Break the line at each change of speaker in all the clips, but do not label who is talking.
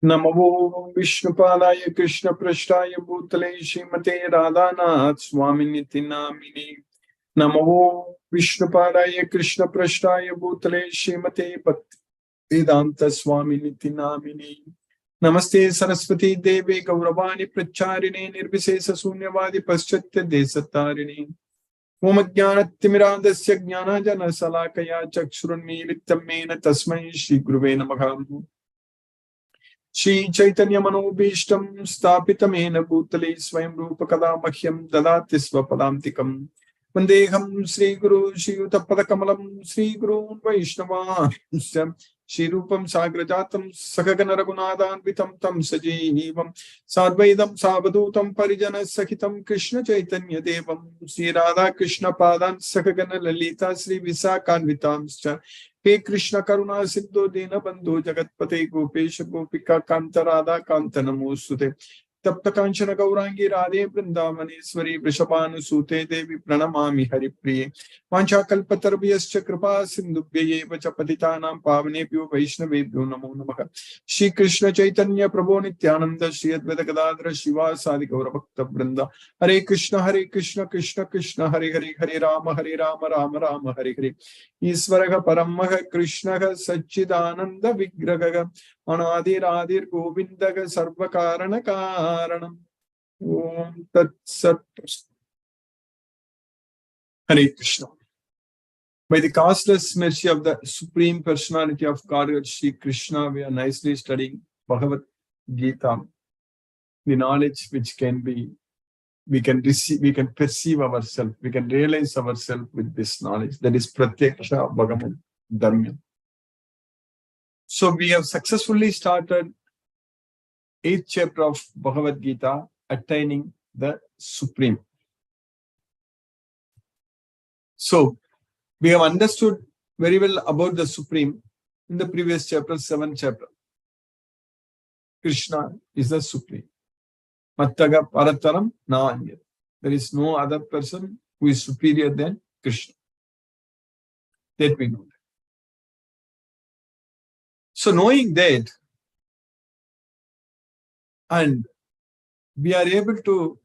Namo Vishnupadaya Krishna Prashtaya Bhutale Srimate Radhanath Swaminiti Namini. Namo Vishnupadaya Krishna Prashtaya Bhutale Srimate Vedanta Swaminiti Namini. Namaste Saraswati Devi Gauravani Pracharine Nirvisesa Sunyavadi Paschatya Desatarini. Omajnanatimirandasya Jnanajana Salakaya Chakshurunmilitam Mena Tasmai Shri Guruve Namaha. Shri Chaitanya Manobhishtam Stapitamena Bhutale Swayam Rupa Kada Mahyam Dadati Swapadamtikam Vandeham Sri Guru Shri Uttapadakamalam Sri Guru Vaishnava Shri Rupam Sagrajatam Sakagana Raghunathanvitam Tam Sajeevam Sadvaidam Savadutam Parijana Sakitam Krishna Chaitanya Devam Sri Radha Krishna Padan Sakagana Lalita Sri Visakanvitam He Krishna Karuna Siddho Dena Bandhu Jagatpate Gopesha Gopika Kanta Radha Kanta Namosute Tapta Kanchana Gaurangi Radhe Vrindavaneswari Vrishabhanu Sute Devi Pranamami Haripriye Vancha Kalpatarviyascha Kripa Sindhubhye Vacha Patitanam Pavanebhyo Vaishnavebhyo Namo Namaha Shri Krishna Chaitanya Prabhu Nityananda Shri Advaita Gadadhara Shiva Sadi Gaura Bhakta Vrinda Hare Krishna Krishna Krishna Hare Hare Hare Rama Rama Rama Hare Hare Isvaraha Paramaha Krishnaha Sachidananda Vigraha Anadir Adir Govindaga Sarvakarana Karanam Om Tat Sat Hare Krishna. By the causeless mercy of the Supreme Personality of Godhead, Sri Krishna, we are nicely studying Bhagavad Gita, the knowledge which can be, we can receive, we can perceive ourselves, we can realize ourselves with this knowledge. That is Pratyaksha Bhagavan Dharma. So we have successfully started 8th chapter of Bhagavad Gita, attaining the Supreme. So we have understood very well about the Supreme in the previous chapter, 7th chapter. Krishna is the Supreme. Mattaga Parataram Naanya. There is no other person who is superior than Krishna. That we know. So knowing that, and we are able to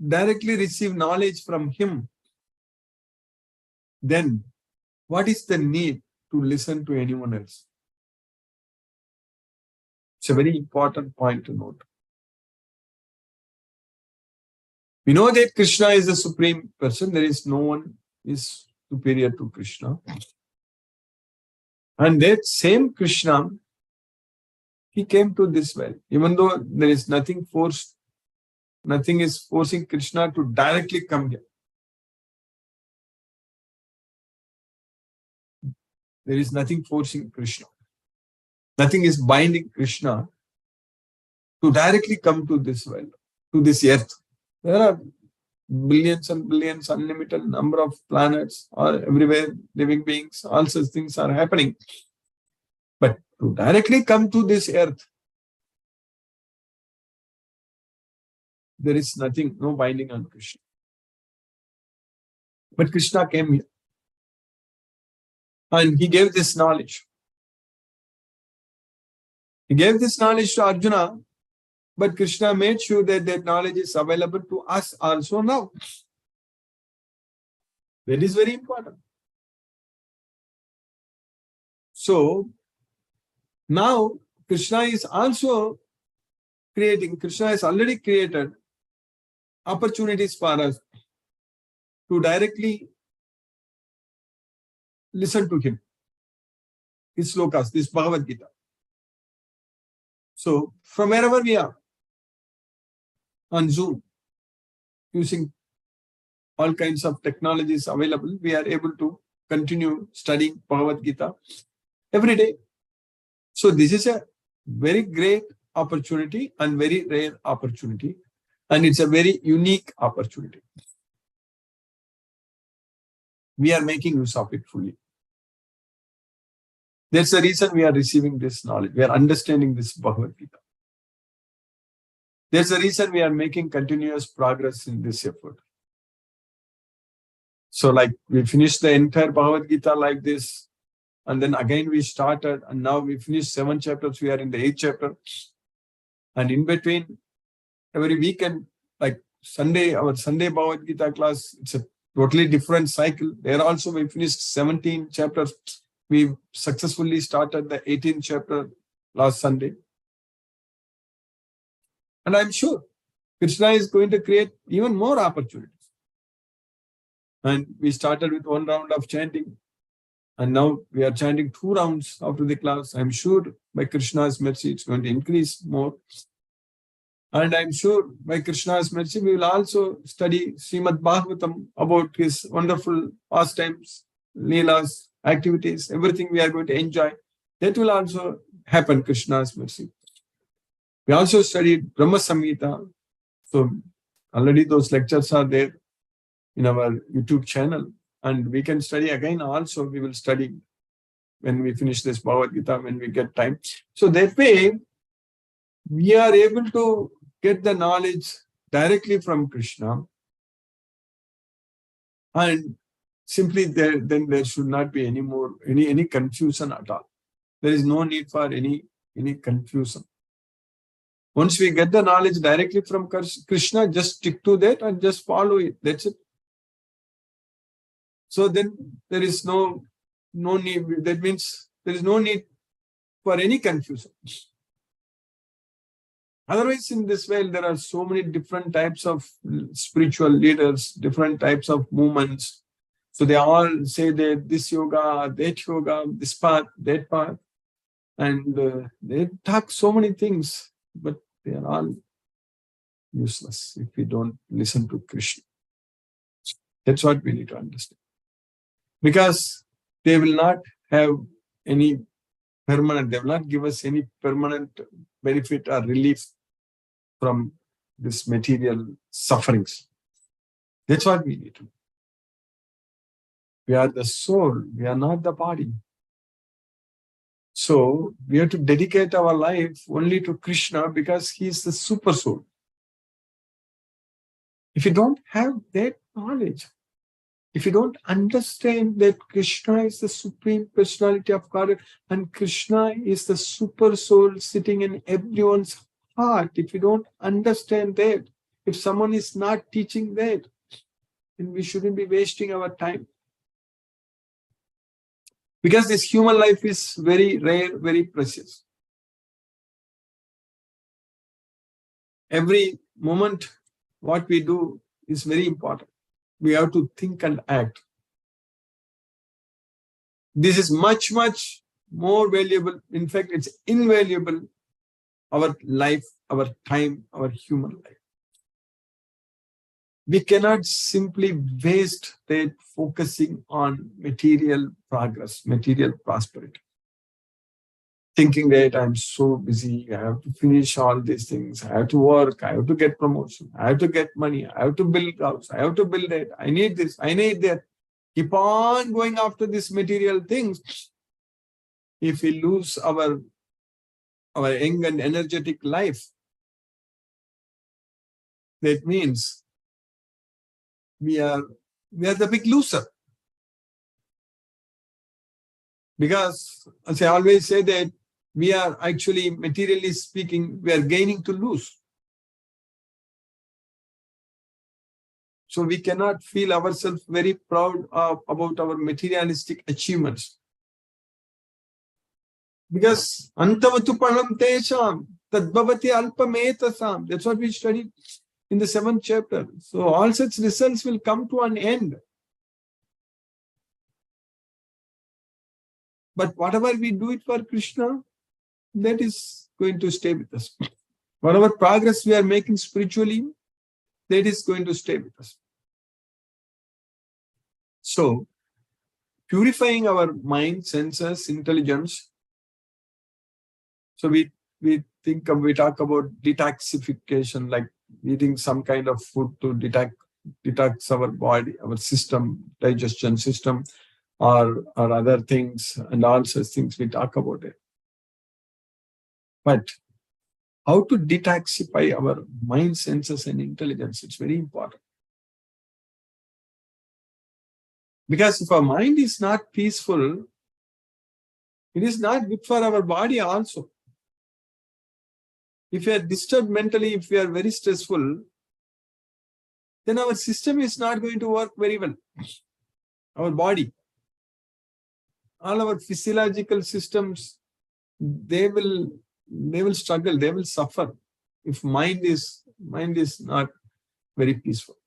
directly receive knowledge from him, then what is the need to listen to anyone else? It's a very important point to note. We know that Krishna is the supreme person. There is no one is superior to Krishna. And that same Krishna, he came to this world. Even though there is nothing forced, nothing is forcing Krishna to directly come here. There is nothing forcing Krishna. Nothing is binding Krishna to directly come to this world, to this earth. There are billions and billions, unlimited number of planets, or everywhere living beings, all such things are happening. But to directly come to this earth, there is nothing, no binding on Krishna. But Krishna came here. And he gave this knowledge. He gave this knowledge to Arjuna, but Krishna made sure that that knowledge is available to us also now. That is very important. So, now Krishna is also creating, Krishna has already created opportunities for us to directly listen to him. His slokas, this Bhagavad Gita. So, from wherever we are, on Zoom, using all kinds of technologies available, we are able to continue studying Bhagavad Gita every day. So, this is a very great opportunity and very rare opportunity. And it's a very unique opportunity. We are making use of it fully. That's the reason we are receiving this knowledge. We are understanding this Bhagavad Gita. There's a reason we are making continuous progress in this effort. So like we finished the entire Bhagavad Gita like this and then again we started, and now we finished 7 chapters. We are in the 8th chapter. And in between, every weekend, like Sunday, our Sunday Bhagavad Gita class, it's a totally different cycle. There also we finished 17 chapters. We successfully started the 18th chapter last Sunday. And I'm sure Krishna is going to create even more opportunities. And we started with 1 round of chanting. And now we are chanting 2 rounds after the class. I'm sure by Krishna's mercy, it's going to increase more. And I'm sure by Krishna's mercy, we will also study Srimad Bhagavatam about his wonderful pastimes, leelas, activities, everything we are going to enjoy. That will also happen, Krishna's mercy. We also studied Brahma Samhita. So already those lectures are there in our YouTube channel. And we can study again also. We will study when we finish this Bhagavad Gita, when we get time. So that way, we are able to get the knowledge directly from Krishna. And simply then there should not be any more, any confusion at all. There is no need for any confusion. Once we get the knowledge directly from Krishna, just stick to that and just follow it. That's it. So then there is no need. That means there is no need for any confusion. Otherwise, in this world, there are so many different types of spiritual leaders, different types of movements. So they all say that this yoga, this path, that path. And they talk so many things, but they are all useless if we don't listen to Krishna. That's what we need to understand. Because they will not have any permanent, they will not give us any permanent benefit or relief from this material sufferings. That's what we need to do. We are the soul, we are not the body. So we have to dedicate our life only to Krishna because he is the super soul. If you don't have that knowledge, if you don't understand that Krishna is the supreme personality of God and Krishna is the super soul sitting in everyone's heart, if you don't understand that, if someone is not teaching that, then we shouldn't be wasting our time. Because this human life is very rare, very precious. Every moment, what we do is very important. We have to think and act. This is much, much more valuable. In fact, it's invaluable, our life, our time, our human life. We cannot simply waste that focusing on material progress, material prosperity. Thinking that I'm so busy, I have to finish all these things, I have to work, I have to get promotion, I have to get money, I have to build house, I have to build that, I need this, I need that. Keep on going after these material things. If we lose our young and energetic life, that means we are the big loser. Because, as I always say, that we are actually, materially speaking, we are gaining to lose. So we cannot feel ourselves very proud about our materialistic achievements. Because antavatu param tesham tadbhavati alpametasam. That's what we studied in the 7th chapter. So all such results will come to an end. But whatever we do it for Krishna, that is going to stay with us. Whatever progress we are making spiritually, that is going to stay with us. So, purifying our mind, senses, intelligence. So we talk about detoxification, like eating some kind of food to detox our body, our system, digestion system, or other things, and all such things we talk about it. But how to detoxify our mind, senses, and intelligence, it's very important. Because if our mind is not peaceful, It is not good for our body also. If we are disturbed mentally, if we are very stressful, then our system is not going to work very well. Our body, all our physiological systems, they will struggle, they will suffer if mind is not very peaceful.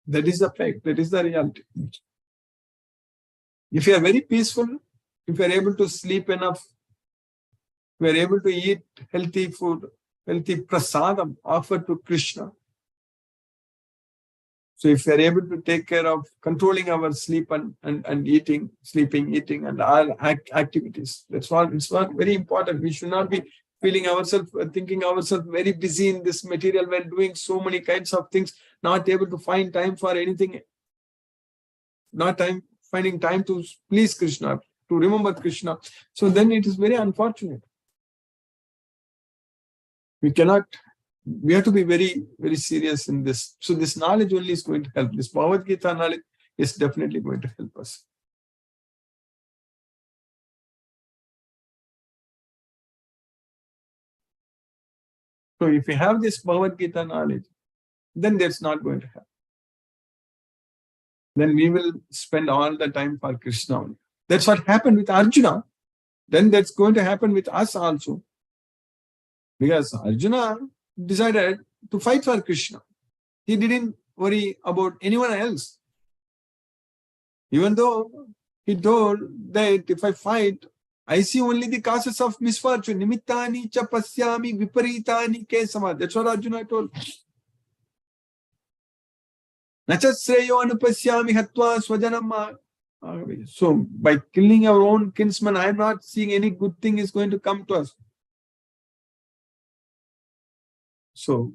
That is the fact, that is the reality. If you are very peaceful, if you are able to sleep enough, we are able to eat healthy food, healthy prasadam offered to Krishna. So if we are able to take care of controlling our sleep and eating, sleeping, eating, and all activities, it's not very important. We should not be thinking ourselves very busy in this material when doing so many kinds of things, not able to find time for anything, finding time to please Krishna, to remember Krishna. So then it is very unfortunate. We have to be very, very serious in this. So this knowledge only is going to help. This Bhagavad Gita knowledge is definitely going to help us. So if we have this Bhagavad Gita knowledge, then that's not going to happen. Then we will spend all the time for Krishna. That's what happened with Arjuna. Then that's going to happen with us also. Because Arjuna decided to fight for Krishna. He didn't worry about anyone else. Even though he told that if I fight, I see only the causes of misfortune. Nimittani cha pasyami viparitani kesama. That's what Arjuna told. Nachasreyo anupasyami hatva swajanam. So by killing our own kinsman, I am not seeing any good thing is going to come to us. So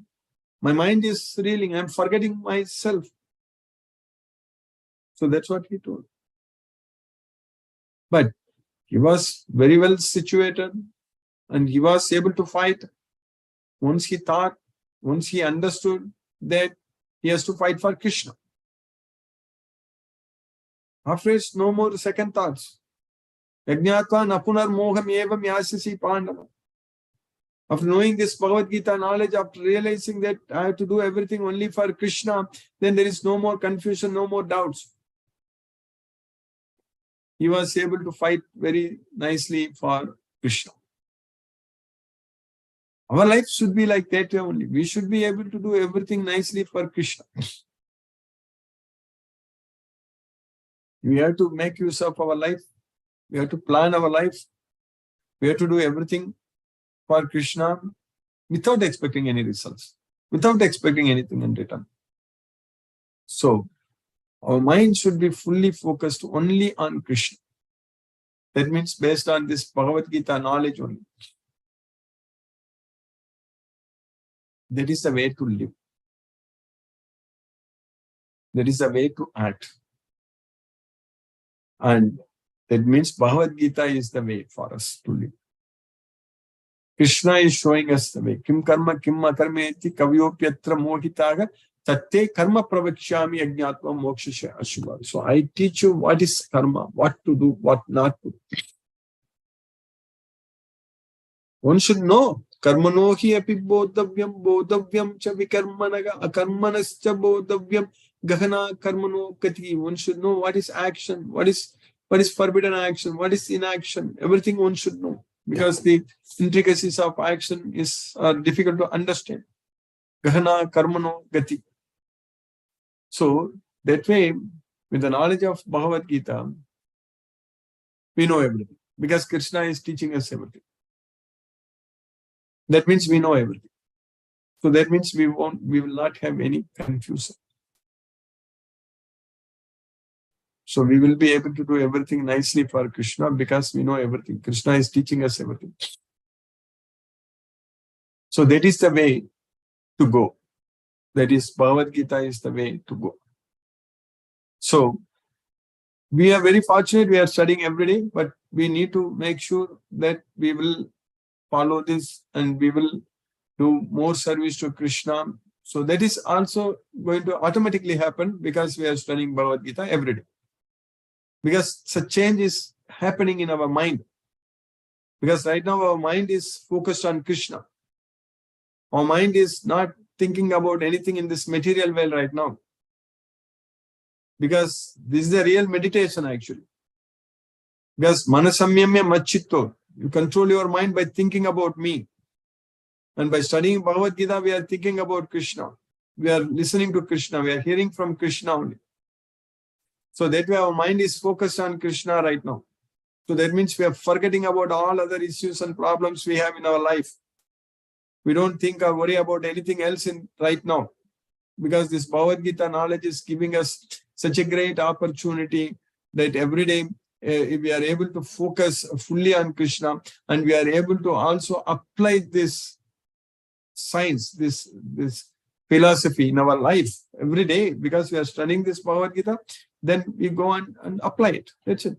my mind is reeling. I'm forgetting myself. So that's what he told. But he was very well situated and he was able to fight. Once he understood that he has to fight for Krishna. After it's no more second thoughts. Yajñātva napunar moham evam yasasi pandava. After knowing this Bhagavad Gita knowledge, after realizing that I have to do everything only for Krishna, then there is no more confusion, no more doubts. He was able to fight very nicely for Krishna. Our life should be like that only. We should be able to do everything nicely for Krishna. We have to make use of our life. We have to plan our life. We have to do everything for Krishna without expecting any results, without expecting anything in return. So, our mind should be fully focused only on Krishna. That means based on this Bhagavad Gita knowledge only. That is the way to live. That is the way to act. And that means Bhagavad Gita is the way for us to live. Krishna is showing us the way. Kim karma kim akarmeti kavyopyatra mohitaga tatte karma pravakshami ajñātva mokshasya ashubha. So I teach you what is karma, what to do, what not to do. One should know. Karmanohi api bodhavyam cha vikarmanaga akarmanascha bodhavyam gahana karmano kati. One should know what is action, what is forbidden action, what is inaction. Everything one should know. Because the intricacies of action are difficult to understand. Gahana karmano gati. So that way, with the knowledge of Bhagavad Gita, we know everything. Because Krishna is teaching us everything. That means we know everything. So that means we will not have any confusion. So we will be able to do everything nicely for Krishna because we know everything. Krishna is teaching us everything. So that is the way to go. That is, Bhagavad Gita is the way to go. So we are very fortunate, we are studying every day, but we need to make sure that we will follow this and we will do more service to Krishna. So that is also going to automatically happen because we are studying Bhagavad Gita every day. Because such change is happening in our mind. Because right now our mind is focused on Krishna. Our mind is not thinking about anything in this material world right now. Because this is a real meditation actually. Because manasamyamya machitto, you control your mind by thinking about me. And by studying Bhagavad Gita, we are thinking about Krishna. We are listening to Krishna. We are hearing from Krishna only. So that way our mind is focused on Krishna right now. So that means we are forgetting about all other issues and problems we have in our life. We don't think or worry about anything else in right now. Because this Bhagavad Gita knowledge is giving us such a great opportunity that every day we are able to focus fully on Krishna, and we are able to also apply this science, this philosophy in our life every day. Because we are studying this Bhagavad Gita, then we go on and apply it. That's it.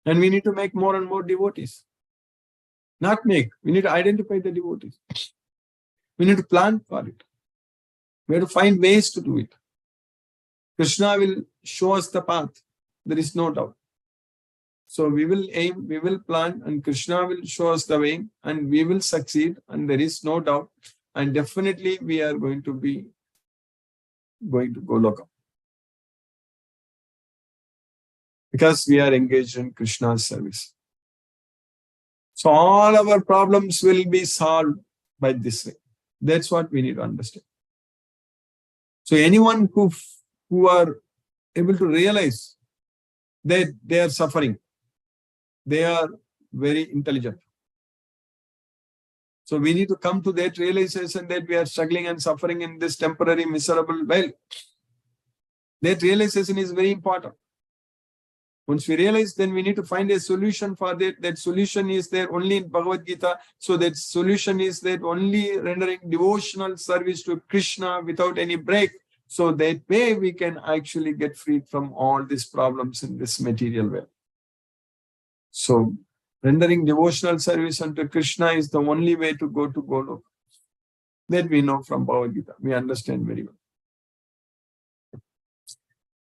And we need to make more and more devotees. Not make, we need to identify the devotees. We need to plan for it. We have to find ways to do it. Krishna will show us the path. There is no doubt. So we will aim, we will plan, and Krishna will show us the way, and we will succeed, and there is no doubt. And definitely we are going to Goloka. Because we are engaged in Krishna's service. So all our problems will be solved by this way. That's what we need to understand. So anyone who are able to realize that they are suffering, they are very intelligent. So we need to come to that realization that we are struggling and suffering in this temporary miserable world. That realization is very important. Once we realize, then we need to find a solution for that. That solution is there only in Bhagavad Gita. So that solution is that only rendering devotional service to Krishna without any break. So that way we can actually get freed from all these problems in this material world. So rendering devotional service unto Krishna is the only way to go to Goloka. That we know from Bhagavad Gita. We understand very well.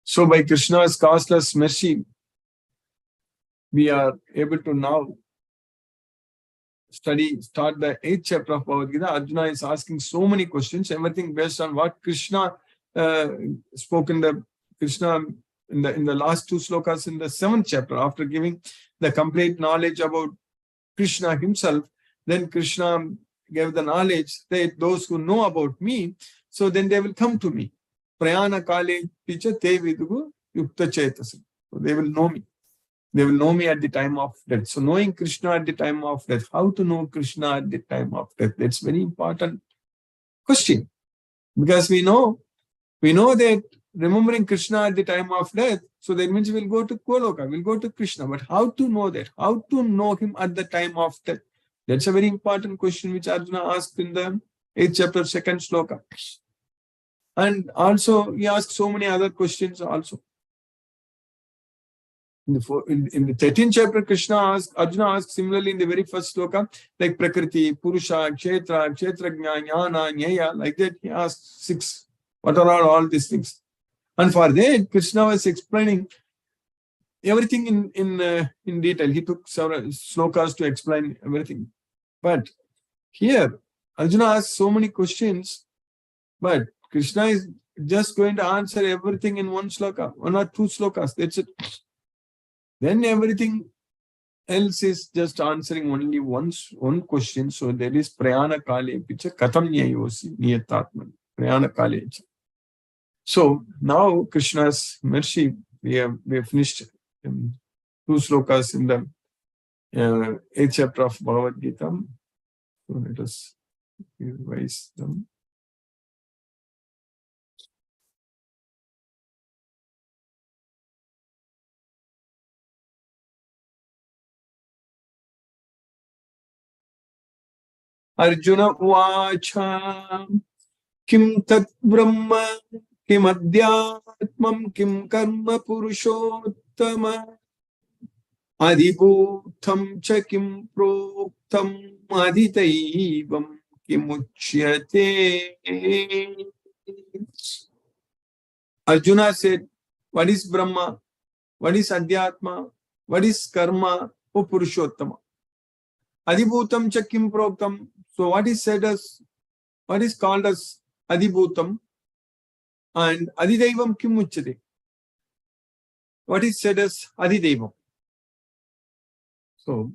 So by Krishna's causeless mercy, we are able to now start the 8th chapter of Bhagavad Gita. Arjuna is asking so many questions, everything based on what Krishna spoke in the last 2 slokas in the 7th chapter. After giving the complete knowledge about Krishna himself, then Krishna gave the knowledge that those who know about me, so then they will come to me. Prayana kale picha te vidugu yukta chetasam. So they will know me. They will know me at the time of death. So knowing Krishna at the time of death, how to know Krishna at the time of death? That's very important question. Because we know that remembering Krishna at the time of death, so that means we'll go to Goloka, we'll go to Krishna. But how to know that? How to know him at the time of death? That's a very important question which Arjuna asked in the 8th chapter, 2nd sloka. And also he asked so many other questions also. In the 13th chapter, Arjuna asked similarly in the very first sloka, like Prakriti, Purusha, Kshetra, Kshetrajna, Jnana, Nyaya, like that he asked 6. What are all these things? And for that, Krishna was explaining everything in detail. He took several slokas to explain everything. But here, Arjuna asked so many questions, but Krishna is just going to answer everything in 1 sloka, 1 or 2 slokas. That's it. Then everything else is just answering only one question. So there is prayana kale picha katam nyayosi niyatatman. Prayana kale. So now Krishna's mercy, we have finished 2 slokas in the 8th chapter of Bhagavad Gita. So let us revise them. Arjuna uvacha kim tat brahma kim adhyatmam kim karma purushottama adibhutam cha kim proktam aditaivam kim uchyate. Arjuna said, what is Brahma? What is Adhyatma? What is Karma? O Purushottama. Adibhutam cha kim proktam. So what is said as, what is called as Adibhutam? And Adidaivam kim uchyate? What is said as Adidaivam? So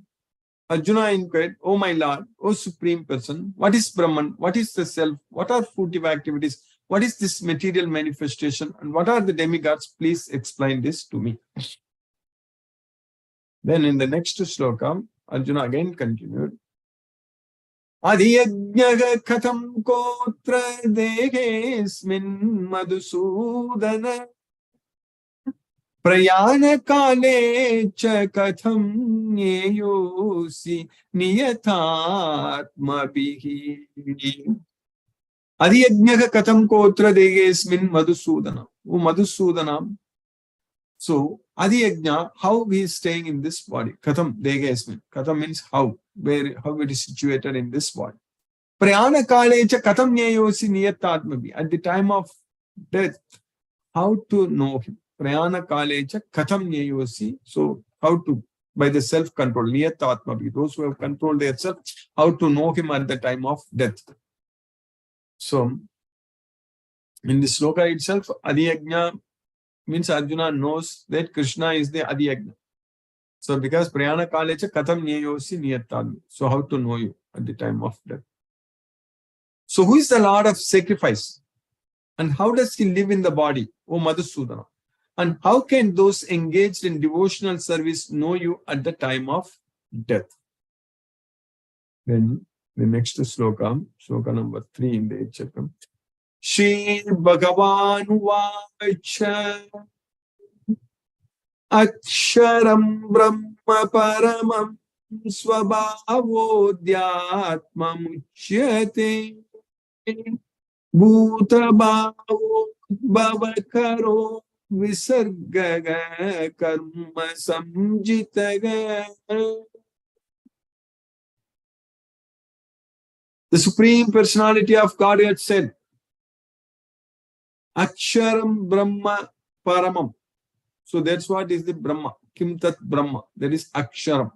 Arjuna inquired, "O my Lord, O Supreme Person, what is Brahman? What is the self? What are fruitive activities? What is this material manifestation? And what are the demigods? Please explain this to me." Then in the next sloka, Arjuna again continued, "Adiyajnaga katham kotra degesmin madhusudana prayana kale cha katham yeyosi niyathatma bihi." Adiyajnaga katham kotra degesmin madhusudana. O Madhusudana. So, Adiyajna, how he is staying in this body? Katham degesmin. Katham means how, how it is situated in this body. Prayana kalecha katham nyeyosi niyatatmabi. At the time of death, how to know him? Prayana kalecha katham nyeyosi. So, how to, by the self-control, niyatatmabi. Those who have controlled their self, how to know him at the time of death. So, in this sloka itself, Adiyajna means Arjuna knows that Krishna is the Adiyajna. So because Prayana Kalecha Katham Nyeyosi Niyatami. So how to know you at the time of death. So who is the Lord of sacrifice? And how does he live in the body? O Madhusudana. And how can those engaged in devotional service know you at the time of death? Then the next sloka, sloka number 3 in the 8th chapter. Shri Bhagavan Vacha Aksharam Brahma Paramam Swabhavodhyatmam Uchyate Bhuta Bhavo Bhavakaro Visargaga Karma Samjitaga. The Supreme Personality of Godhead said, Aksharam Brahma Paramam. So that's what is the Brahma. Kim Tat Brahma. That is Aksharam.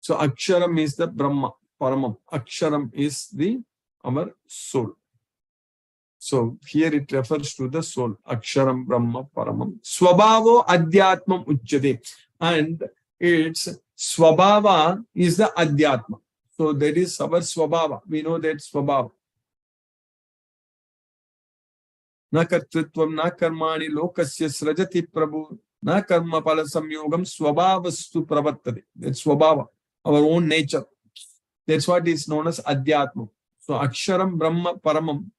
So Aksharam is the Brahma. Paramam. Aksharam is our soul. So here it refers to the soul. Aksharam Brahma Paramam. Swabhavo Adhyatmam Uchyate. And its Swabhava is the Adhyatma. So that is our Swabhava. We know that Swabhava. Na kartritvam na karmani lokasya srajati prabhu na karma pala samyogam swabhavastu pravartate. That's swabhava, our own nature. That's what is known as adhyatma. So aksharam brahma paramam.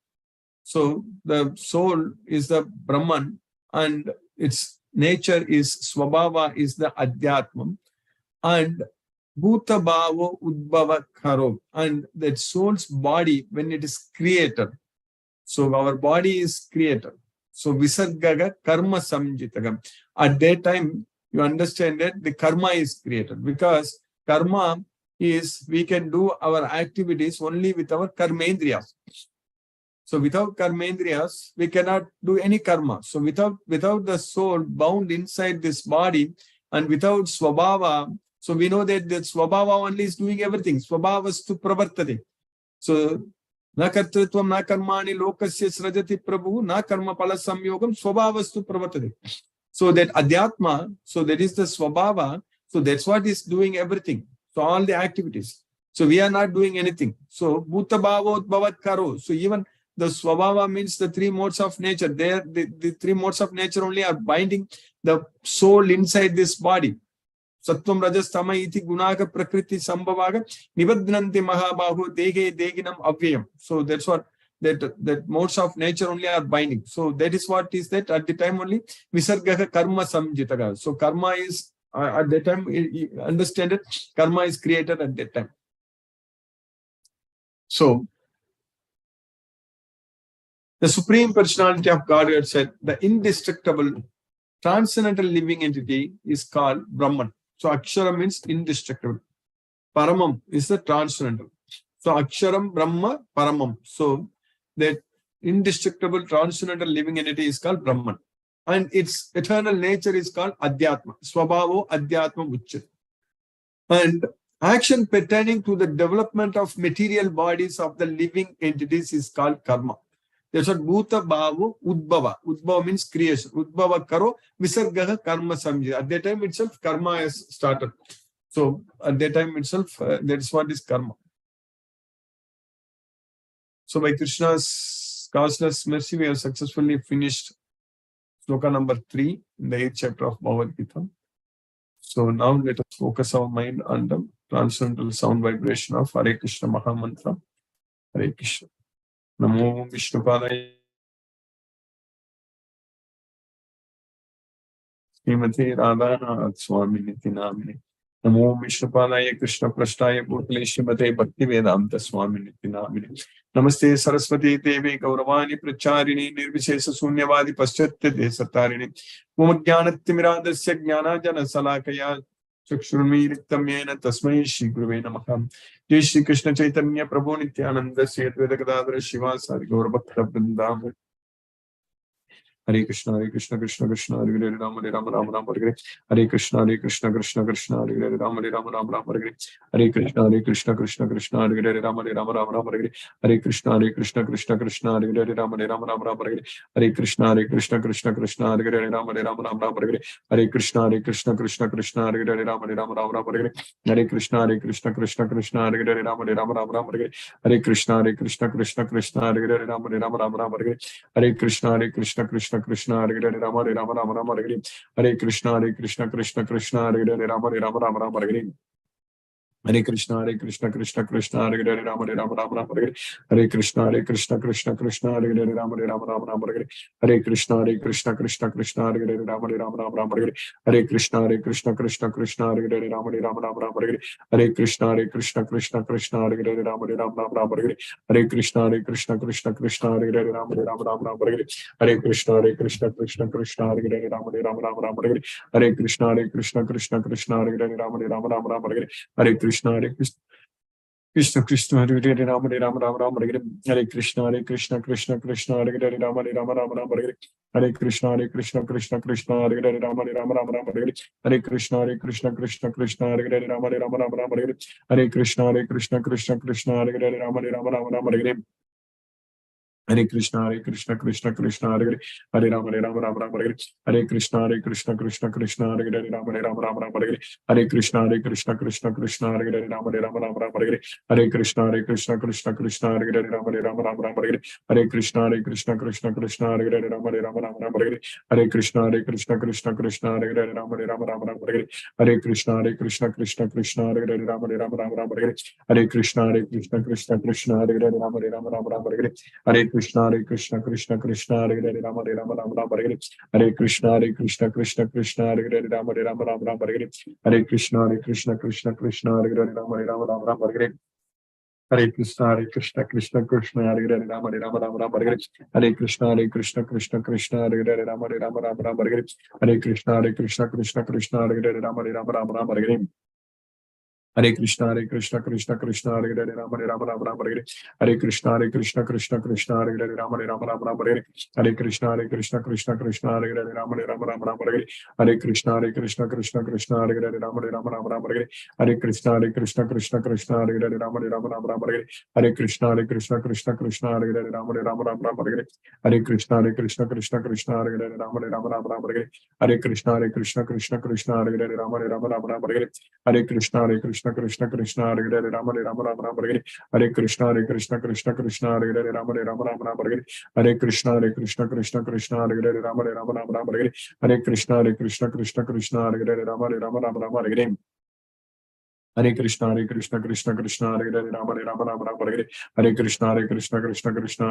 So the soul is the Brahman and its nature is swabhava, is the adhyatma. And bhuta bhavo udbhava karo. And that soul's body, when it is created, so our body is created. So visargaga karma samjitagam. At that time, you understand that the karma is created because karma is, we can do our activities only with our karmendriyas. So without karmendriyas, we cannot do any karma. So without the soul bound inside this body and without swabhava, so we know that the swabhava only is doing everything. Swabhavastu pravartate. So na kartritvam na karmani lokasya srajati prabhu na karma pala samyogam swabhavastu pravartate. So that adhyatma, so that is the swabhava, so that's what is doing everything. So all the activities. So we are not doing anything. So bhuta bhavo udbhavat karo. So even the swabhava means the three modes of nature. There, the three modes of nature only are binding the soul inside this body. Sattvam rajas tama iti gunaka prakriti sambhavaga nibadnanti mahabahu dege deginam avyayam. So that's what that modes of nature only are binding. So that is what is that at the time only visargaha karma samjitaga. So karma is at that time, understand it, karma is created at that time. So the Supreme Personality of Godhead said the indestructible transcendental living entity is called Brahman. So Akshara means indestructible. Paramam is the transcendental. So Aksharam Brahma Paramam. So that indestructible transcendental living entity is called Brahman. and its eternal nature is called Adhyatma. Swabhavo Adhyatma Uchyate. And action pertaining to the development of material bodies of the living entities is called karma. That's what Bhuta Bhava Udbhava. Udbhava means creation. Udbhava Karo Visargaha Karma Samjita. At that time itself, karma has started. So at that time itself, that's what is karma. So by Krishna's causeless mercy, we have successfully finished sloka number 3 in the 8th chapter of Bhagavad Gita. So now let us focus our mind on the transcendental sound vibration of Hare Krishna Mahamantra. Hare Krishna. Namo Vishnupadaya Srimati Radha Swami Niti Namini. Namo Vishnupadaya Krishna Prashtaya Bhutale Srimate Bhakti Vedanta Swami Niti Namini. Namaste Saraswati Devi Gauravani Pracharini Nirvishesa Sunyavadi Paschatya Desatarini Mumajnanatimirādasya Jnanajana Salakaya Chakshurmiritamyena Tasmai Shri Guruve Namaha. Jai Shri Krishna Chaitanya Prabhu Nityananda Sri Advaita Gadadhara Shivasari Gaura Bhakta Vrindam. Hare Krishna, Hare Krishna, Krishna Krishna, Hare Hare, Rama Rama, Rama Rama, Hare Hare. Hare Krishna, Hare Krishna, Krishna Krishna, Hare Hare, Rama Rama, Rama Rama, Hare Hare. Hare Krishna, Hare Krishna, Krishna Krishna, Hare Hare, Rama Rama, Rama Rama, Hare Hare. Hare Krishna, Hare Krishna, Krishna Krishna, Hare Hare, Rama Rama, Rama Rama, Hare Hare. Hare Krishna, Hare Krishna, Krishna Krishna, Hare Hare, Rama Rama, Rama Rama, Hare Hare. Hare Krishna, Hare Krishna, Krishna Krishna, Hare Hare, Rama Rama, Rama Rama, Hare Hare. Hare Krishna, Hare Krishna, Krishna Krishna, Hare Hare, Rama Rama, Rama Rama, Hare Hare. Hare Krishna, Hare Krishna, Krishna Krishna, Hare Hare, Rama Rama, Rama Rama, Hare Hare. Hare Krishna, Hare Krishna, Krishna Krishna, Hare Hare, Rama Rama, Rama Rama, Hare Hare. Hare Krishna, Hare Krishna, Krishna Krishna, Hare Hare, Rama Rama, Rama Rama, Hare Hare. Hare Krishna, Hare Krishna, Krishna Krishna, Hare Hare, Rama Rama, Rama Rama, Hare Hare. Hare Krishna, Hare Krishna, Krishna Krishna, Hare Hare, Rama Rama, Rama Rama, Hare Hare. Hare Krishna, Hare Krishna, Krishna Krishna, Hare Hare, Rama Rama, Rama Rama, Hare Hare. Hare Krishna, Hare Krishna, Krishna Krishna, Hare Hare, Rama Rama, Rama Rama, Hare Hare. Hare Krishna, Hare Krishna, Krishna Krishna, Hare Hare, Rama Rama, Rama Rama, Hare Hare. Hare Krishna, Hare Krishna, Krishna Krishna, Hare Hare, Rama Rama, Rama Rama, Hare Hare. Hare Krishna, Hare Krishna, Krishna Krishna, Hare Hare, Rama Rama, Rama Rama, Hare Hare. Hare Krishna, Hare Krishna, Krishna Krishna, Hare Hare, Rama Rama, Rama Rama, Hare Hare. Hare Krishna, Hare Krishna, Krishna Krishna, Hare Hare, Rama Rama, Rama Rama, Hare Hare. Hare Krishna, Hare Krishna, Krishna Krishna, Hare Hare, Rama Rama, Rama Rama, Hare Hare. Hare Krishna, Hare Krishna, Krishna Krishna, Hare Hare, Rama Rama, Rama Rama, Hare Hare. Hare Krishna, Hare Krishna, Krishna Krishna, Hare Hare, Rama Rama, Rama Rama, Hare Hare. Hare Krishna, Hare Krishna, Krishna Krishna, Hare Hare, Rama Rama, Rama Rama, Hare Hare. Hare Krishna, Hare Krishna, Krishna Krishna, Hare Hare, Hare Rama, Rama Rama, Hare Hare. Hare Krishna, Hare Krishna, Krishna Krishna, Hare Hare, Rama Rama, Rama Rama, Hare Hare. Hare Krishna, Hare Krishna, Krishna Krishna, Hare Hare, Rama Rama, Rama Rama, Hare Hare. Hare Krishna, Hare Krishna, Krishna Krishna, Hare Hare, Rama Rama, Rama Rama, Hare Hare. Hare Krishna, Hare Krishna, Krishna Krishna, Hare Hare, Rama Rama, Rama Rama, Hare Hare. Hare Krishna, Hare Krishna, Krishna Krishna, Hare Hare, Rama Rama, Rama Rama, Hare Hare. Hare Krishna, Hare Krishna, Krishna Krishna, Hare Hare, Rama Rama, Rama Rama, Hare Hare. Hare Krishna, Hare Krishna, Krishna Krishna, Hare Hare, Rama Rama, Rama Rama, Hare Hare. Hare Krishna, Hare Krishna, Krishna Krishna, Hare Hare, Rama Rama, Rama Rama, Hare Hare. Hare Krishna, Hare Krishna, Krishna Krishna, Hare Hare, Rama Rama, Rama Rama, Hare Hare. Hare Krishna, Hare Krishna, Krishna Krishna, Hare Hare, Rama Rama, Rama Rama, Hare Hare. Hare Krishna, Hare Krishna, Krishna Krishna, Hare Hare, Rama Rama, Rama Rama, Hare Hare. Hare Krishna, Hare Krishna, Krishna Krishna, Hare Hare, Rama Rama, Rama Rama, Hare Hare. Hare Krishna, Hare Krishna, Krishna Krishna, Hare Hare, Rama Rama, Rama Rama, Hare Hare. Hare Krishna, Hare Krishna, Krishna Krishna, Hare Hare, Rama Rama, Rama Rama, Hare Hare. Hare Krishna, Hare Krishna, Krishna Krishna, Hare Hare, Rama Rama, Rama Rama, Hare Hare. Hare Krishna, Hare Krishna, Krishna Krishna, Hare Hare, Rama Rama, Rama Rama, Hare Hare. Hare Krishna, Hare Krishna, Krishna Krishna, Hare Hare, Rama Rama, Rama Rama, Hare Hare. Hare Krishna, Hare Krishna, Krishna Krishna, Hare Hare, Rama Rama, Rama Rama, Hare Hare. Hare Krishna, Hare Krishna, Krishna Krishna, Hare Hare, Rama Rama, Rama Rama, Hare Hare. Hare Krishna, Hare Krishna, Krishna Krishna, Hare Hare, Rama Rama, Rama Rama, Hare Hare. Hare Krishna, Hare Krishna, Krishna Krishna, Hare Hare, Rama Rama, Rama Rama, Hare Hare. Hare Krishna, Hare Krishna, Krishna Krishna, Hare Hare, Rama Rama, Rama Rama, Hare Hare. Hare Krishna, Hare Krishna, Krishna Krishna, Hare Hare, Rama Rama, Rama Rama, Hare Hare. Hare Krishna, Hare Krishna, Krishna Krishna, Hare Hare, Rama Rama, Rama Rama, Hare Hare. Hare Krishna, Hare Krishna, Krishna Krishna, Hare Hare, Rama Rama, Rama Rama, Hare Hare. Hare Krishna, Hare Krishna, Krishna Krishna, Hare Hare, Rama Rama, Rama Rama, Hare Hare. Hare Krishna, Hare Krishna, Krishna Krishna, Hare Hare, Rama Rama, Rama Rama, Hare Hare. Hare Krishna,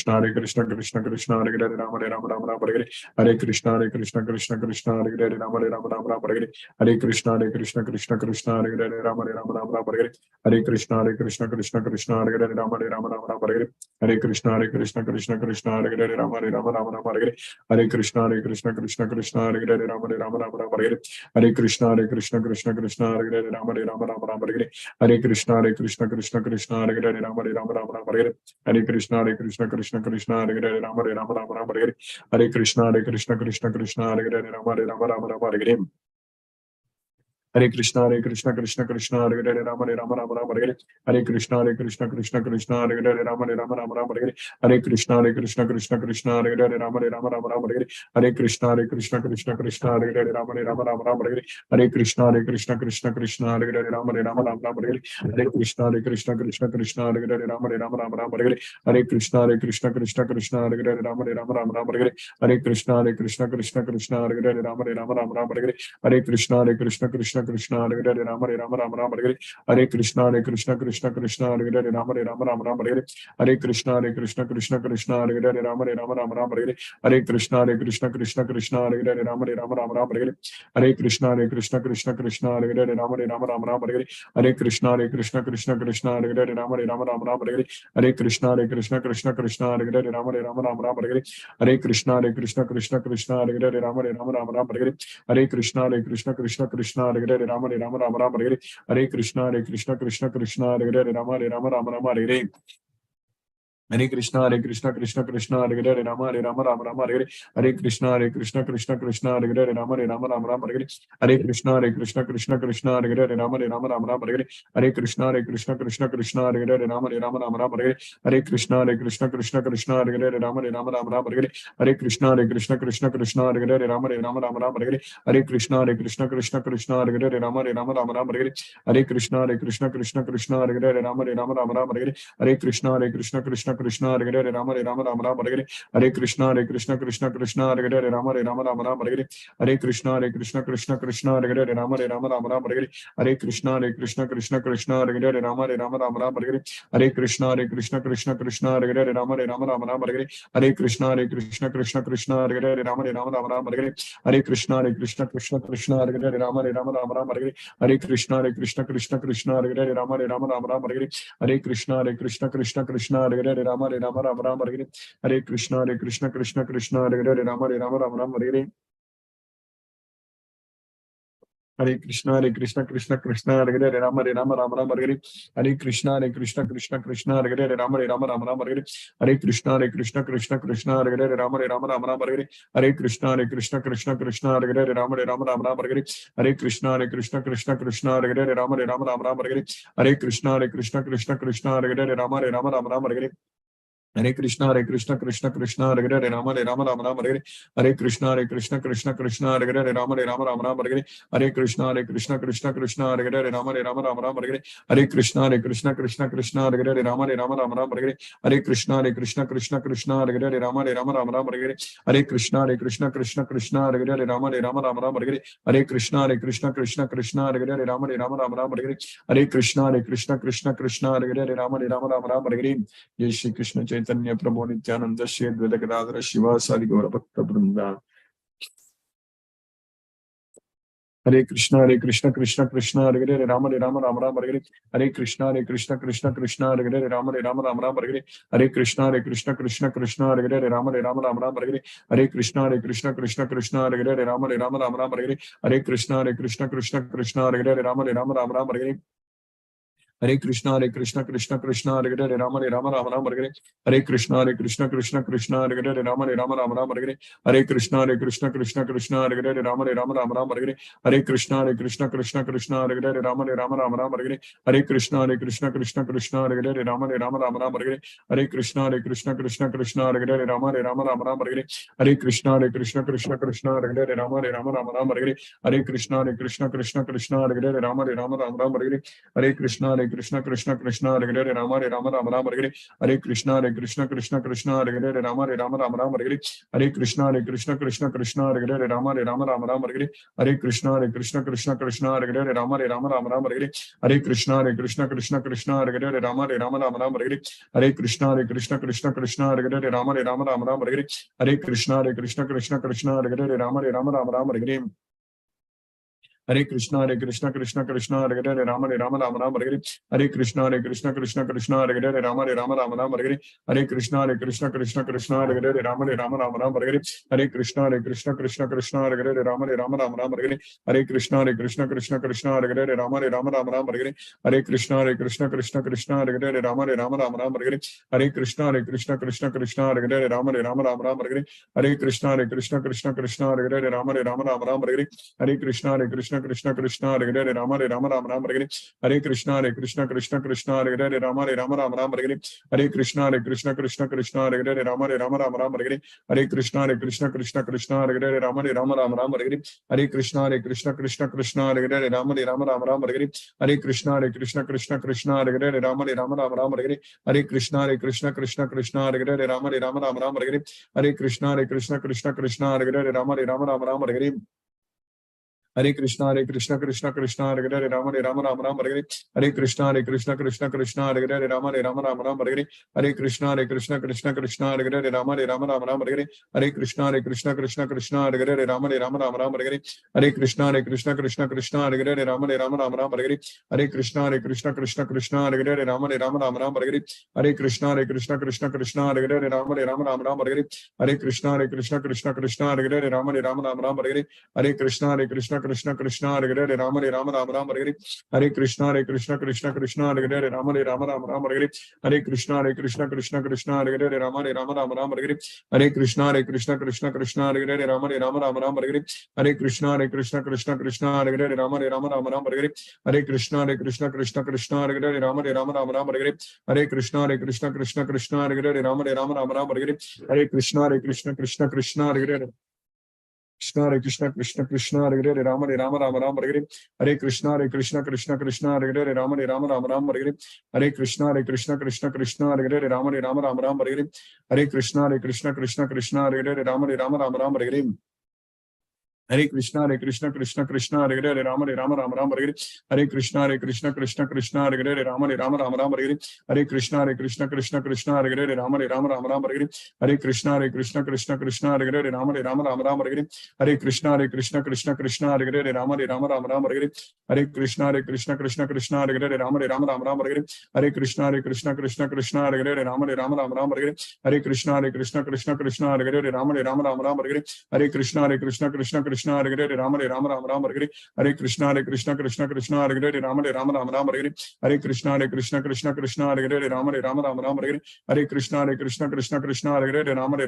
Hare Krishna, Krishna Krishna, Hare Hare, Rama Rama, Rama Rama, Hare Hare. Hare Krishna, Hare Krishna, Krishna Krishna, Hare Hare, Rama Rama, Rama Rama, Hare Hare. Hare Krishna, Hare Krishna, Krishna Krishna, Hare Hare, Rama Rama, Rama Rama, Hare Hare. Hare Krishna, Hare Krishna, Krishna Krishna, Hare Hare, Rama Rama, Rama Rama, Hare Hare. Hare Krishna, Hare Krishna, Krishna Krishna, Hare Hare, Rama Rama, Rama Rama, Hare Hare. Hare Krishna, Hare Krishna, Krishna Krishna, Hare Hare, Rama Rama, Rama Rama, Hare Hare. Hare Krishna, Hare Krishna, Krishna Krishna Hare Hare Rama Rama Rama Rama Hare Hare Krishna Krishna Krishna Hare Hare Rama Rama Rama Rama Hare Hare Krishna Krishna Krishna Hare Hare Rama Rama Rama Rama Hare Hare Krishna Krishna Krishna Hare Hare Rama Rama Rama Rama Hare Hare Krishna Krishna Krishna Hare Hare Rama Rama Rama Rama Hare Hare Krishna Krishna Krishna Hare Hare Rama Rama Rama Rama Hare Hare Krishna Krishna Krishna Hare Hare Rama Rama Rama Rama Hare Hare Krishna Krishna Krishna Hare Hare Rama Rama Rama Rama Hare Hare Krishna Krishna Krishna Hare Hare Rama Rama Rama Rama Hare Hare Krishna Krishna Krishna Hare Hare Rama Rama Rama Rama Hare Hare Krishna Krishna Krishna Hare Hare Rama Rama Rama Rama Hare Hare Krishna Krishna Krishna Hare Hare Rama Rama Rama Rama Hare Hare Krishna Krishna Krishna Hare Hare Rama Rama Rama Rama Hare Hare Krishna Krishna Krishna Hare Hare Rama Rama Rama Rama Hare Hare Krishna Krishna Krishna Hare Hare Rama Rama Rama Rama Hare Hare Krishna Krishna Krishna Hare Hare Rama Rama Rama Rama Hare Hare Krishna Krishna Krishna Hare Hare Rama Rama Rama Rama Hare Hare Krishna Krishna Krishna Hare Hare Rama Rama Rama Rama Hare Hare Krishna Krishna Krishna Hare Hare Rama Rama Rama Rama Hare Hare Krishna Krishna Krishna Hare Hare Rama Rama Rama Rama Hare Hare Krishna Krishna Krishna Hare Hare Rama Rama Rama Rama Hare Hare Krishna Krishna Krishna Hare Hare Rama Rama Rama Rama Hare Hare Krishna Krishna Krishna Hare Hare Rama Rama Rama Rama Hare Hare Krishna Krishna Krishna Hare Hare Rama Rama Rama Rama Hare Hare Krishna Krishna Krishna Hare Hare Rama Rama Rama Rama Hare Hare Krishna Krishna Krishna Hare Hare Rama Rama Rama Rama Hare Hare Krishna Krishna Krishna Hare Hare Rama Rama Rama Rama Hare Hare Krishna Krishna Krishna Hare Hare Rama Rama Rama Rama Hare Hare Krishna Krishna Krishna Hare Hare Rama Rama Rama Rama Hare Hare Krishna Krishna Hare Hare Rama Rama Rama Rama Hare Hare Krishna Krishna Hare Hare Rama Rama Rama Rama Hare Hare Krishna Krishna Hare Hare Rama Rama Rama Rama Hare Hare Krishna Krishna Hare Hare Rama Rama Rama Rama Hare Hare Krishna Krishna Hare Hare Rama Rama Rama Rama Hare Hare Krishna Krishna Hare Hare Rama Rama Rama Rama Hare Hare Krishna Krishna Hare Hare Rama Rama Rama Rama Hare Hare Krishna Krishna Hare Hare Rama Rama Rama Rama Hare Hare Krishna Krishna Hare Hare Rama Rama Rama Rama Hare Hare Krishna Krishna Hare Hare Rama Rama Rama Rama Hare Hare Krishna Krishna Hare Hare Rama Rama Rama Rama Hare Hare Krishna Krishna Hare Hare Rama Rama Rama Rama Hare Hare Krishna Krishna Hare Hare Rama Rama Rama Rama Hare Hare Krishna Krishna Hare Hare Rama Rama Rama Rama Hare Hare Krishna Krishna Hare Hare Rama Rama Rama Rama Hare Hare Krishna Krishna Hare Hare Rama Rama Rama Rama Hare Hare Krishna Krishna Hare Hare Rama Rama Rama Rama Hare Hare Krishna Krishna Hare Hare Rama Rama Rama Rama Hare Hare Krishna Krishna Hare Hare Rama Rama Rama Rama Hare Hare Krishna Krishna Hare Hare Rama Rama Rama Rama Hare Hare Krishna Krishna Hare Hare Rama Rama Rama Rama Hare Hare Krishna Krishna Hare Hare Rama Rama Rama Rama Hare Hare Krishna Krishna Hare Hare Rama Rama Rama Rama Hare Hare Krishna Krishna Hare Hare Rama Rama Rama Rama Hare Hare Krishna Krishna Hare Hare Rama Rama Rama Rama Hare Jai Shri Krishna Chaitanya Prabhu Nityananda Shri Advaita Gadadhara Shivasadi Gaura Bhakta Vrinda Hare Krishna Krishna Hare Hare Rama Rama Rama Rama Hare Hare Krishna Krishna Hare Hare Rama Rama Rama Rama Hare Hare Krishna Krishna Hare Hare Rama Rama Rama Rama Hare Hare Krishna Krishna Hare Hare Rama Rama Rama Rama Hare Hare Krishna Krishna Hare Hare Rama Rama Rama Rama Hare Hare Krishna Krishna Hare Hare Rama Rama Rama Rama Hare Hare Krishna Krishna Hare Hare Rama Rama Rama Rama Hare Hare Krishna Krishna Hare Hare Rama Rama Rama Rama Hare Hare Krishna Krishna Hare Hare Rama Rama Rama Rama Hare Hare Krishna Krishna Hare Hare Rama Rama Rama Rama Hare Hare Krishna Krishna Hare Hare Rama Rama Rama Rama Hare Hare Krishna Krishna Hare Hare Rama Rama Rama Rama Hare Hare Krishna Krishna Hare Hare Rama Rama Rama Rama Hare Hare Krishna Krishna Hare Hare Rama Rama Rama Rama Hare Hare Krishna Krishna Hare Hare Rama Rama Rama Rama Hare Hare Krishna Krishna Hare Hare Rama Rama Rama Rama Hare Hare Krishna Krishna Hare Hare Rama Rama Rama Rama Hare Hare Krishna Krishna Hare Hare Rama Rama Rama Rama Hare Hare Krishna Krishna Hare Hare Rama Rama Rama Rama Hare Hare Krishna Krishna Hare Hare Rama Rama Rama Rama Hare Hare Krishna Krishna Krishna Hare Hare Rama Rama Rama Rama Hare Hare Krishna Krishna Krishna Hare Hare Rama Rama Rama Rama Hare Hare Krishna Krishna Krishna Hare Hare Rama Rama Rama Rama Hare Hare Krishna Krishna Krishna Hare Hare Rama Rama Rama Rama Hare Hare Krishna Krishna Krishna Hare Hare Rama Rama Rama Rama Hare Hare Krishna Krishna Krishna Hare Hare Rama Rama Rama Rama Hare Hare Krishna Krishna Krishna Hare Hare Rama Rama Rama Rama Hare Hare Krishna Krishna Krishna Hare Hare Rama Rama Rama Rama Hare Hare Krishna Krishna Hare Hare Rama Rama Rama Rama Hare Hare Krishna Krishna Hare Hare Rama Rama Rama Rama Hare Hare Krishna Krishna Hare Hare Rama Rama Rama Rama Hare Hare Krishna Krishna Hare Hare Rama Rama Rama Rama Hare Hare Krishna Krishna Hare Hare Rama Rama Rama Rama Hare Hare Krishna Krishna Hare Hare Rama Rama Rama Rama Hare Hare Krishna Krishna Hare Hare Rama Rama Rama Rama Hare Hare Krishna Krishna Hare Hare Rama Rama Rama Rama Hare Hare Krishna Krishna Hare Hare Rama Rama Rama Rama Hare Hare Krishna Krishna Hare Hare Rama Rama Rama Rama Hare Hare Krishna Krishna Hare Hare Rama Rama Rama Rama Hare Hare Krishna Krishna Hare Hare Rama Rama Rama Rama Hare Hare Krishna Krishna Hare Hare Rama Rama Rama Rama Hare Hare Krishna Krishna Hare Hare Rama Rama Rama Rama Hare Hare Krishna Krishna Hare Hare Rama Rama Rama Rama Hare Hare Krishna Krishna Hare Hare Rama Rama Rama Rama Hare Hare Krishna Krishna Hare Hare Rama Rama Rama Rama Hare Hare Krishna Krishna Hare Hare Rama Rama Rama Rama Hare Hare Krishna Krishna Hare Hare Rama Rama Rama Rama Hare Hare Krishna Krishna Hare Hare Rama Rama Rama Rama Hare Hare Krishna Krishna Hare Hare Rama Rama Rama Rama Hare Hare Krishna Krishna Hare Hare Rama Rama Rama Rama Hare Hare Krishna Krishna Hare Hare Rama Rama Rama Rama Hare Hare Krishna Krishna Hare Hare Krishna Hare Hare Rama Rama Rama Rama Hare Hare Krishna Krishna Hare Hare Rama Rama Rama Rama Hare Hare Krishna Krishna Hare Hare Rama Rama Rama Rama Hare Hare Krishna Krishna Hare Hare Rama Rama Rama Rama Hare Hare Krishna Krishna Hare Hare Rama Rama Rama Rama Hare Hare Krishna Krishna Hare Hare Rama Rama Rama Rama Hare Hare Krishna Krishna Hare Hare Rama Rama Rama Rama Hare Hare Krishna Krishna Hare Hare Rama Rama Rama Rama Hare Hare Krishna Krishna Hare Hare Rama Rama Rama Rama Hare Hare Krishna Krishna Hare Hare Rama Rama Rama Rama Hare Hare Krishna Krishna Hare Hare Rama Rama Rama Rama Hare Hare Krishna Krishna Hare Hare Rama Rama Rama Rama Hare Hare Krishna Krishna Hare Hare Rama Rama Rama Rama Hare Hare Krishna Krishna Hare Hare Rama Rama Rama Rama Hare Hare Krishna Krishna Hare Hare Rama Rama Rama Rama Hare Hare Krishna Krishna Hare Hare Rama Rama Rama Rama Hare Hare Krishna Krishna Hare Hare Rama Rama Rama Rama Hare Hare Krishna Krishna Hare Hare Rama Rama Rama Rama Hare Hare Krishna Krishna Hare Hare Rama Rama Rama Rama Hare Hare Krishna Krishna Hare Hare Rama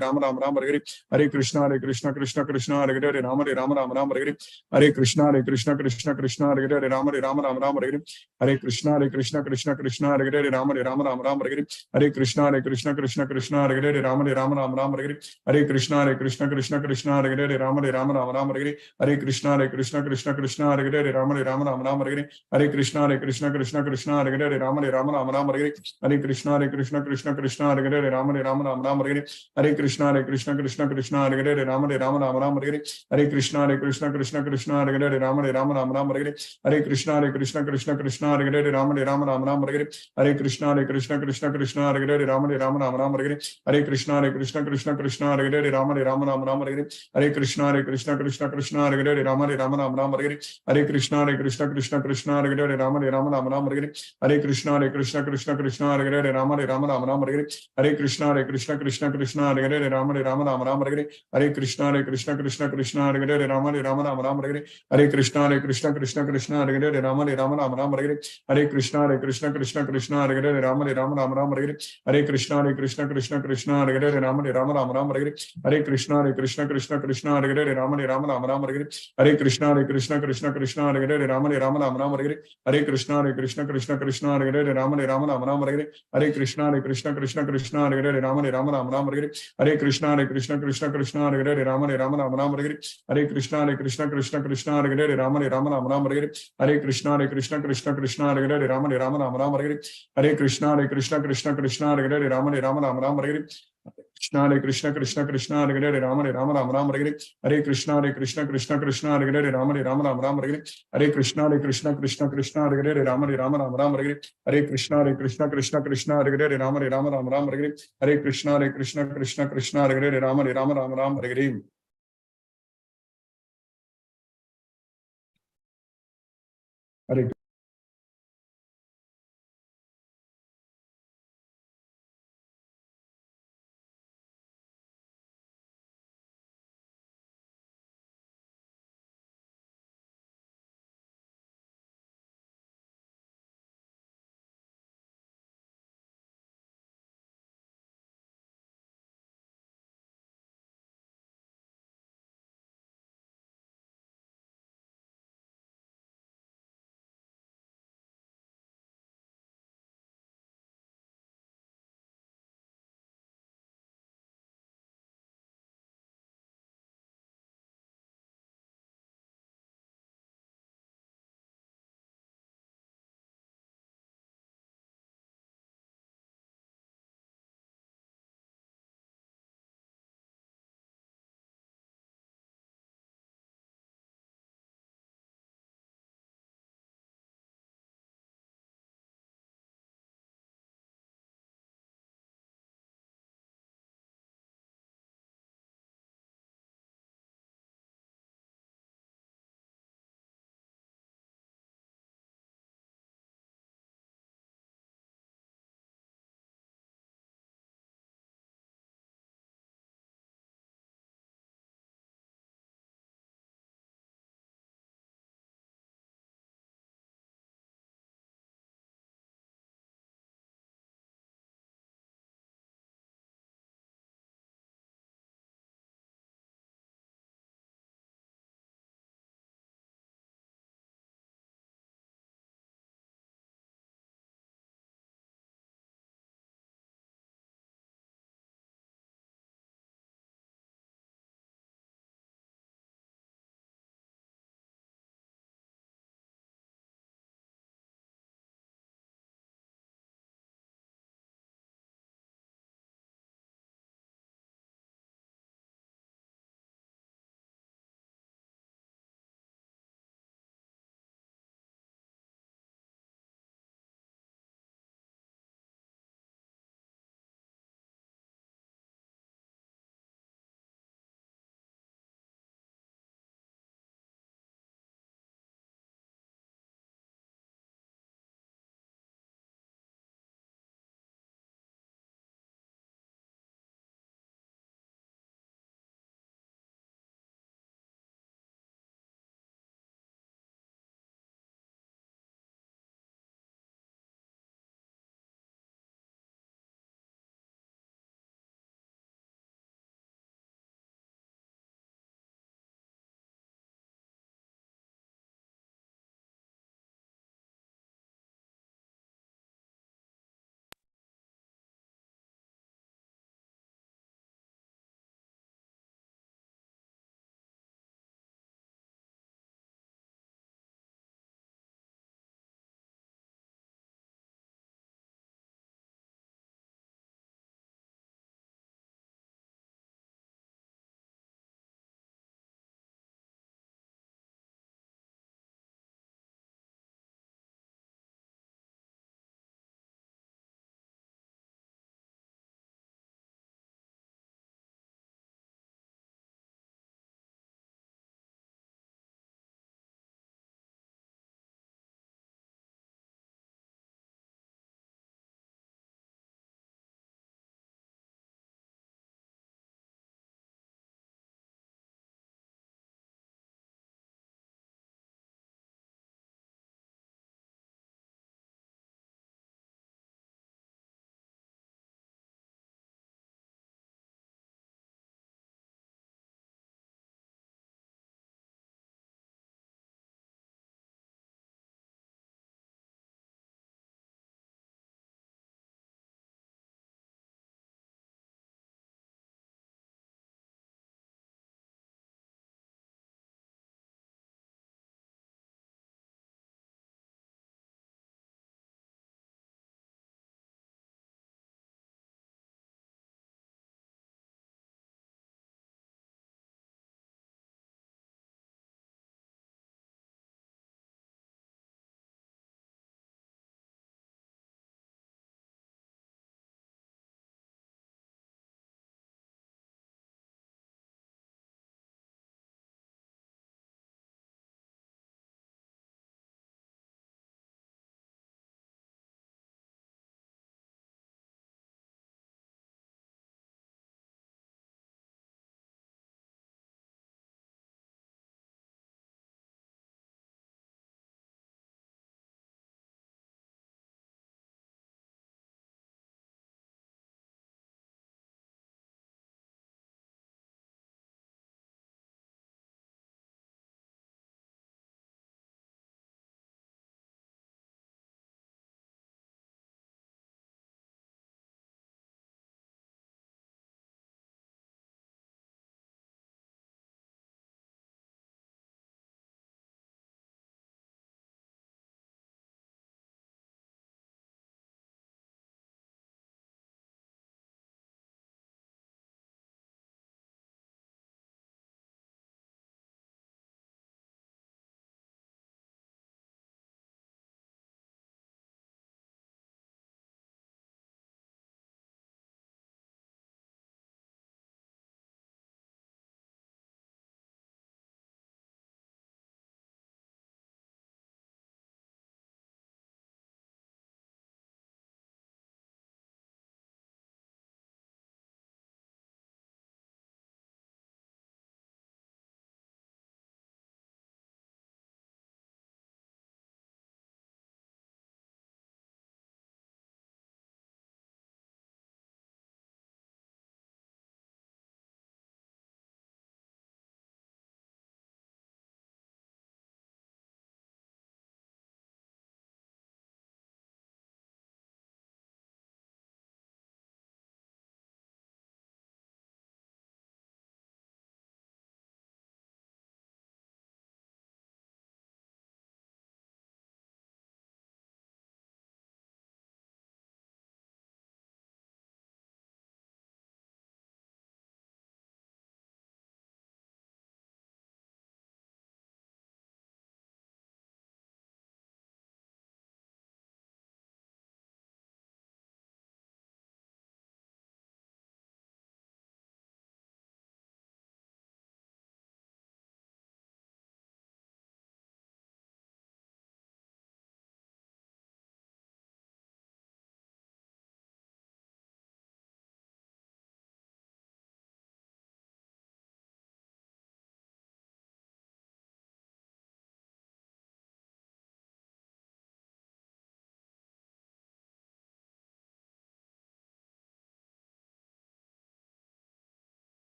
Rama Rama Rama Hare Hare Krishna Krishna Hare Hare Rama Rama Rama Rama Hare Hare Krishna Krishna Hare Hare Rama Rama Rama Rama Hare Hare Krishna Krishna Hare Hare Rama Rama Rama Rama Hare Hare Krishna Krishna Hare Hare Rama Rama Rama Rama Hare Hare Krishna Krishna Hare Hare Rama Rama Rama Rama Hare Hare Krishna Krishna Hare Hare Rama Rama Rama Rama Hare Hare Krishna Krishna Hare Hare Rama Rama Rama Rama Hare Hare Krishna Krishna Hare Hare Rama Rama Rama Rama Hare Hare Krishna Krishna Hare Hare Rama Rama Rama Rama Hare Hare Krishna Krishna Hare Hare Rama Rama Rama Rama Hare Hare Krishna Krishna Hare Hare Rama Rama Rama Rama Hare Hare Krishna Krishna Hare Hare Rama Rama Rama Rama Hare Hare Krishna Krishna Hare Hare Rama Rama Rama Rama Hare Hare Krishna Krishna Hare Hare Rama Rama Rama Rama Hare Hare Krishna Krishna Hare Hare Rama Rama Rama Rama Hare Hare Krishna Krishna Hare Hare Rama Rama Rama Rama Hare Hare Krishna Krishna Hare Hare Rama Rama Rama Rama Hare Hare Krishna Krishna Hare Hare Rama Rama Rama Rama Hare Hare Krishna Krishna Hare Hare Rama Rama Rama Rama Hare Hare Krishna Krishna Hare Hare Rama Rama Rama Rama Hare Hare Krishna Krishna Hare Hare Rama Rama Rama Rama Hare Hare Krishna Krishna Hare Hare Rama Rama Rama Rama Hare Hare Krishna Krishna Hare Hare Rama Rama Rama Rama Hare Hare Krishna Krishna Hare Hare Rama Rama Rama Rama Hare Hare Krishna Krishna Hare Hare Rama Rama Rama Rama Hare Krishna Hare Hare Rama Rama Rama Rama Hare Hare Krishna Krishna Hare Hare Rama Rama Rama Rama Hare Hare Krishna Krishna Hare Hare Rama Rama Rama Rama Hare Hare Krishna Krishna Hare Hare Rama Rama Rama Rama Hare Hare Krishna Krishna Hare Hare Rama Rama Rama Rama Hare